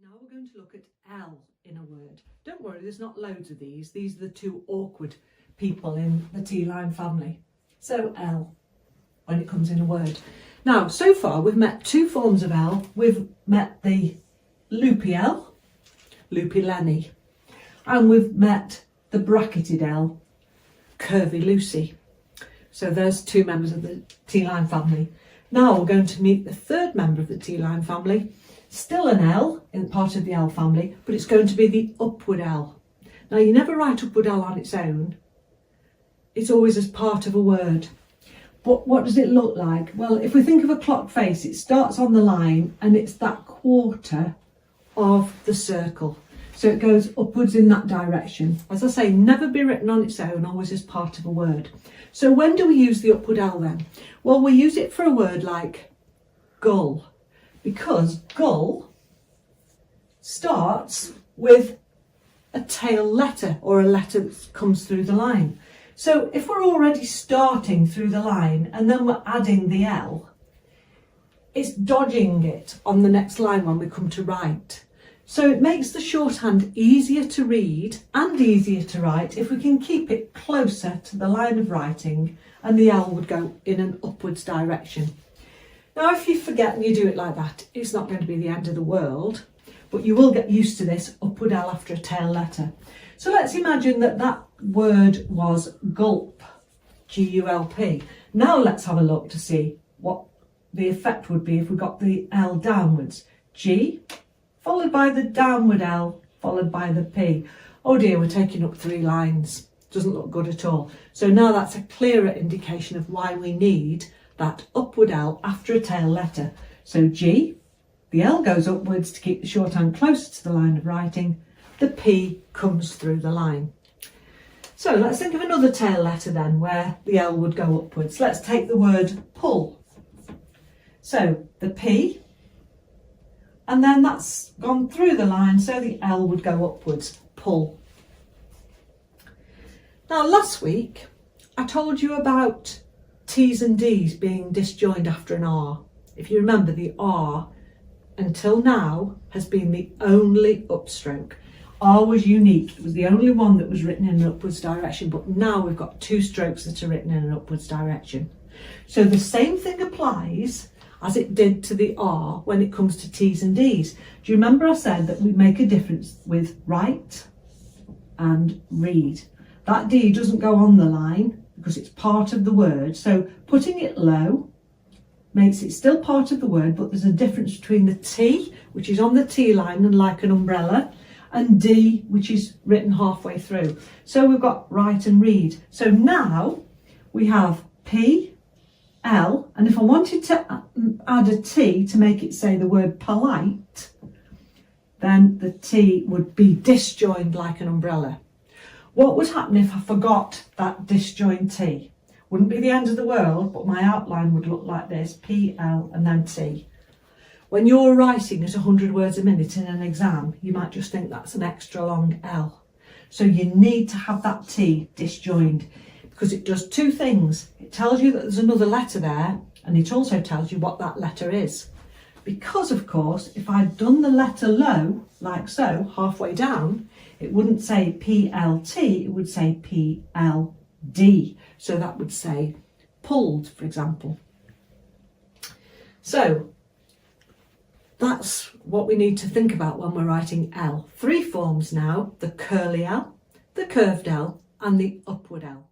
Now we're going to look at L in a word. Don't worry, there's not loads of these. These are the two awkward people in the T-line family. So L, when it comes in a word. Now, so far we've met two forms of L. We've met the loopy L, loopy Lenny, and we've met the bracketed L, curvy Lucy. So there's two members of the T-line family. Now we're going to meet the third member of the T-line family. Still an L in part of the L family, but it's going to be the upward L. Now you never write upward L on its own. It's always as part of a word. But what does it look like? Well, if we think of a clock face, it starts on the line and it's that quarter of the circle. So it goes upwards in that direction. As I say, never be written on its own, always as part of a word. So when do we use the upward L then? Well, we use it for a word like gull, because gull starts with a tail letter or a letter that comes through the line. So if we're already starting through the line and then we're adding the L, it's dodging it on the next line when we come to write. So it makes the shorthand easier to read and easier to write if we can keep it closer to the line of writing, and the L would go in an upwards direction. Now, if you forget and you do it like that, it's not going to be the end of the world, but you will get used to this upward L after a tail letter. So let's imagine that that word was gulp, G-U-L-P. Now let's have a look to see what the effect would be if we got the L downwards. G, followed by the downward L, followed by the P. Oh dear, we're taking up 3 lines. Doesn't look good at all. So now that's a clearer indication of why we need that upward L after a tail letter. So G, the L goes upwards to keep the shorthand closer to the line of writing. The P comes through the line. So let's think of another tail letter then where the L would go upwards. Let's take the word pull. So the P, and then that's gone through the line, so the L would go upwards, pull. Now last week I told you about T's and D's being disjoined after an R. If you remember, the R until now has been the only upstroke. R was unique, it was the only one that was written in an upwards direction, but now we've got 2 strokes that are written in an upwards direction. So the same thing applies as it did to the R when it comes to T's and D's. Do you remember I said that we make a difference with write and read? That D doesn't go on the line because it's part of the word, so putting it low makes it still part of the word, but there's a difference between the T, which is on the T line and like an umbrella, and D, which is written halfway through. So we've got write and read. So now we have P, L, and if I wanted to add a T to make it say the word polite, then the T would be disjoined like an umbrella. What would happen if I forgot that disjoined T? Wouldn't be the end of the world, but my outline would look like this, P, L, and then T. When you're writing at 100 words a minute in an exam, you might just think that's an extra long L. So you need to have that T disjoined because it does 2 things. It tells you that there's another letter there, and it also tells you what that letter is. Because, of course, if I'd done the letter low, like so, halfway down, it wouldn't say PLT, it would say PLD. So that would say pulled, for example. So that's what we need to think about when we're writing L. 3 forms now: the curly L, the curved L, and the upward L.